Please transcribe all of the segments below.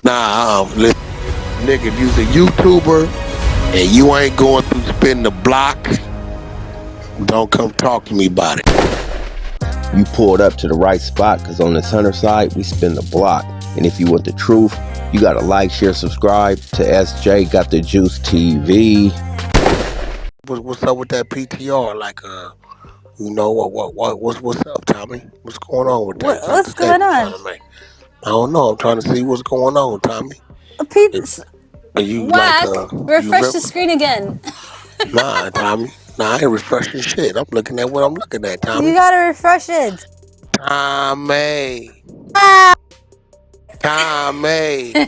Nah, listen, nigga, if you's a YouTuber and you ain't going through spin the block, don't come talk to me about it. You pulled up to the right spot, because on the Hunter side, we spin the block. And if you want the truth, you gotta like, share, subscribe to SJ Got the Juice TV. What's up with that PTR? Like, what's up, Tommy? What's going on with that? That's the What's going statement trying on? to make. I don't know. I'm trying to see what's going on, Tommy. Are you like Wack, you refresh the remember? screen again. Nah, Tommy. Nah, I ain't refreshing shit. I'm looking at what I'm looking at, You Tommy. gotta refresh it. Tommy. Ah! Tommy. You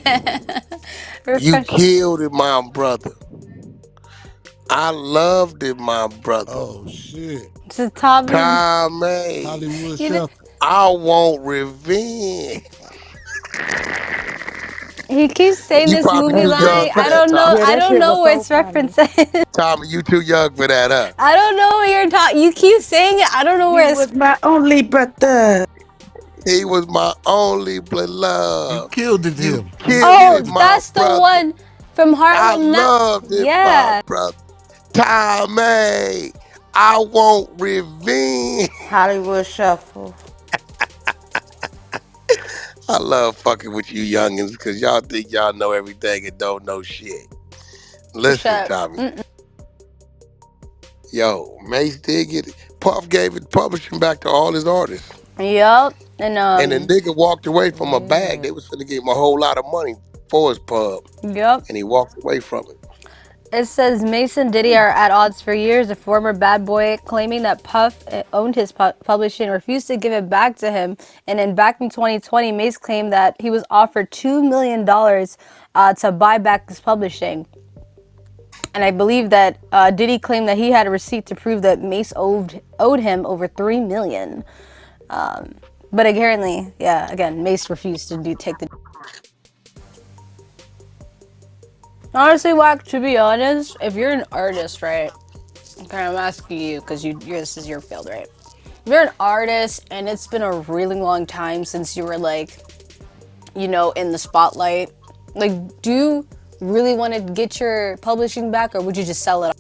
Refresh. killed it, my brother. I loved it, my brother. Oh shit. To Tommy. Tommy. Hollywood You know, Chef. I want revenge. he keeps saying You this probably movie too young line. for I that, don't know. Tommy. Yeah, I that don't shit know was where so it's funny. referencing. Tommy, you too young for that, huh? I don't know what you're talking. You keep saying it. I don't know where You it's. was my only brother. He was my only You love. killed it, You him. You killed Oh, it, killed it. my that's the brother. one from I Harlem. Not. loved it, my Yeah. brother. Tommy, I want revenge. Hollywood Shuffle. I love fucking with you youngins because y'all think y'all know everything and don't know shit. Listen, Shut. Tommy. Yo, Mase did get it. Puff gave it publishing back to all his artists. Yup. And And the nigga walked away from a bag. They was finna give him a whole lot of money for his pub. Yup. And he walked away from it. It says Mase and Diddy are at odds for years. The former bad boy claiming that Puff owned his publishing and refused to give it back to him. And then back in 2020, Mase claimed that he was offered $2 million to buy back his publishing. And I believe that Diddy claimed that he had a receipt to prove that Mase owed him over $3 million. But apparently, yeah, again, Mase refused to take the. Honestly, Wack, to be honest, if you're an artist, right? Okay, I'm asking you because this is your field, right? If you're an artist and it's been a really long time since you were like, in the spotlight, like, do you really want to get your publishing back, or would you just sell it?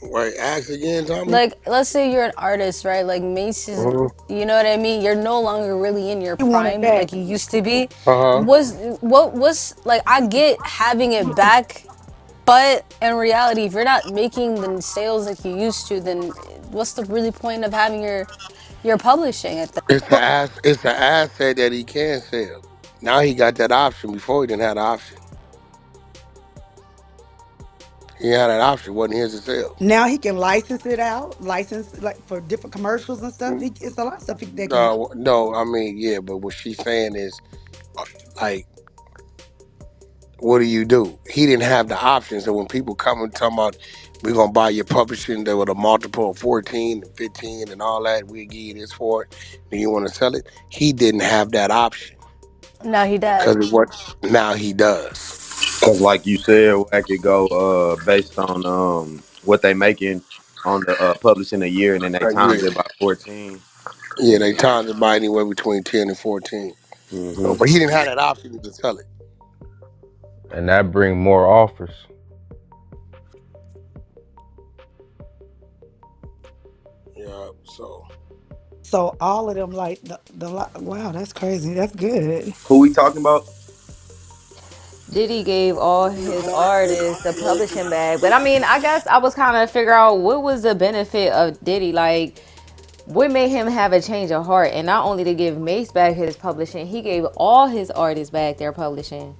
Wait, ask again, Tommy? Like, let's say you're an artist, right? Like Mase is, you know what I mean? You're no longer really in your You want it prime back. like you used to be. Uh-huh. Was like, I get having it back, but in reality, if you're not making the sales like you used to, then what's the really point of having your publishing at that? It's an asset that he can sell. Now he got that option. Before he didn't have the option. He had that option. It wasn't his to sell. Now he can license it out, license like for different commercials and stuff. It's a lot of stuff they can. No, I mean, yeah, but what she's saying is, like, what do? He didn't have the option. So when people come and talking about, we're going to buy your publishing, there was a multiple of 14 and 15 and all that, we'll give you this for it, and you want to sell it, he didn't have that option. Now he does. Now he does. Because like you said, I could go based on what they making on the publishing a year, and then they times Yeah, it by 14. yeah, they times it by anywhere between 10 and 14. So, Mm-hmm. but he didn't have that option to sell it. And that bring more offers. Yeah, So all of them like wow, that's crazy. That's good. Who we talking about? Diddy gave all his artists the publishing bag. But I mean, I guess I was kind of figure out what was the benefit of Diddy. Like, what made him have a change of heart? And not only to give Mase back his publishing, he gave all his artists back their publishing.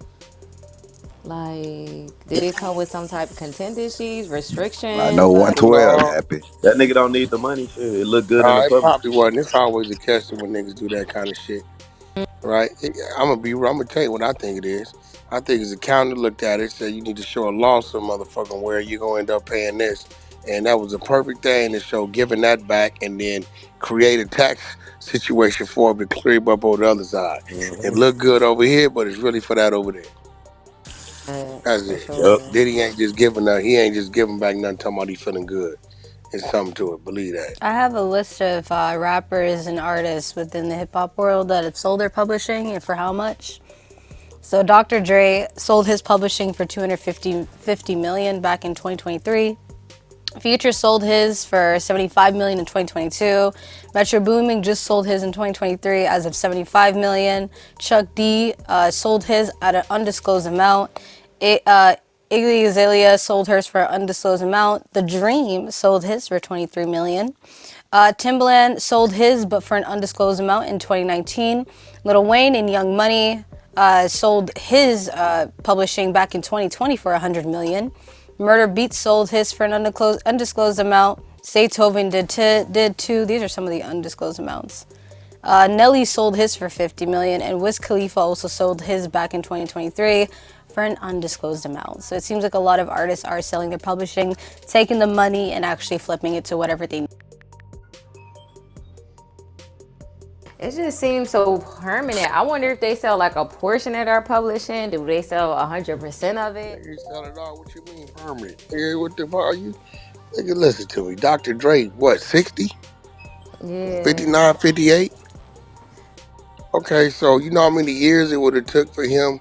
Like, did it come with some type of contingencies, I know restrictions? Like, 112 no, happy. That nigga don't need the money. Shit, it look good in the it public. probably wasn't. It's always a catch when niggas do that kind of shit. Right? I'm gonna tell you what I think it is. I think it's a county looked at it, said you need to show a lawsuit, motherfucking, where you're gonna end up paying this. And that was a perfect thing to show giving that back and then create a tax situation for it to clear up on the other side. It Mm-hmm. look good over here, but it's really for that over there. That's for it. Yep. sure. Diddy ain't just giving he ain't just giving back nothing talking about he feeling good. It's something to it, believe that. I have a list of rappers and artists within the hip hop world that have sold their publishing and for how much. So Dr. Dre sold his publishing for 250 million back in 2023. Future sold his for 75 million in 2022. Metro Booming just sold his in 2023 as of 75 million. Chuck D sold his at an undisclosed amount. Iggy Azalea sold hers for an undisclosed amount. The Dream sold his for 23 million. Timbaland sold his, but for an undisclosed amount in 2019. Lil Wayne and Young Money sold his publishing back in 2020 for 100 million. Murder Beats sold his for an undisclosed amount. Beethoven did too. These are some of the undisclosed amounts. Nelly sold his for 50 million, and Wiz Khalifa also sold his back in 2023 for an undisclosed amount. So it seems like a lot of artists are selling their publishing, taking the money and actually flipping it to whatever they need. It just seems so permanent. I wonder if they sell like a portion of their publishing. Do they sell 100% of it? Nigga, sell it all. What you mean permanent? Nigga, what the fuck are you? Nigga, listen to me. Dr. Dre, what, 60? Yeah. 59, 58? Okay, so you know how many years it would have took for him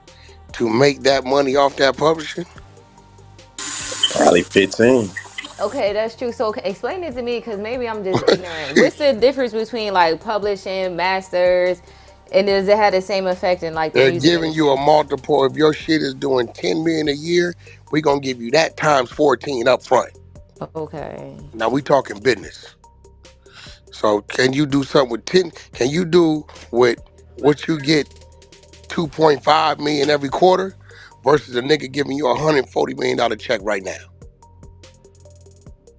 to make that money off that publishing? Probably 15. Okay, that's true. So explain it to me, because maybe I'm just ignorant. What's the difference between like publishing, masters, and does it have the same effect in like the They're music giving you a industry? multiple. If your shit is doing 10 million a year, we gonna give you that times 14 up front. Okay. Now we talking business. So can you do something with 10? Can you do with what you get 2.5 million every quarter versus a nigga giving you $140 million check right now?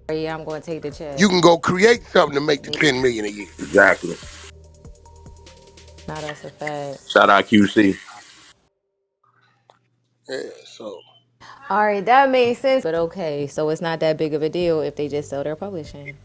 Yeah, I'm going to take the check. You can go create something to make the 10 million a year. Exactly. Now that's a fact. Shout out QC. Yeah, so All right, that makes sense. But okay, so it's not that big of a deal if they just sell their publishing.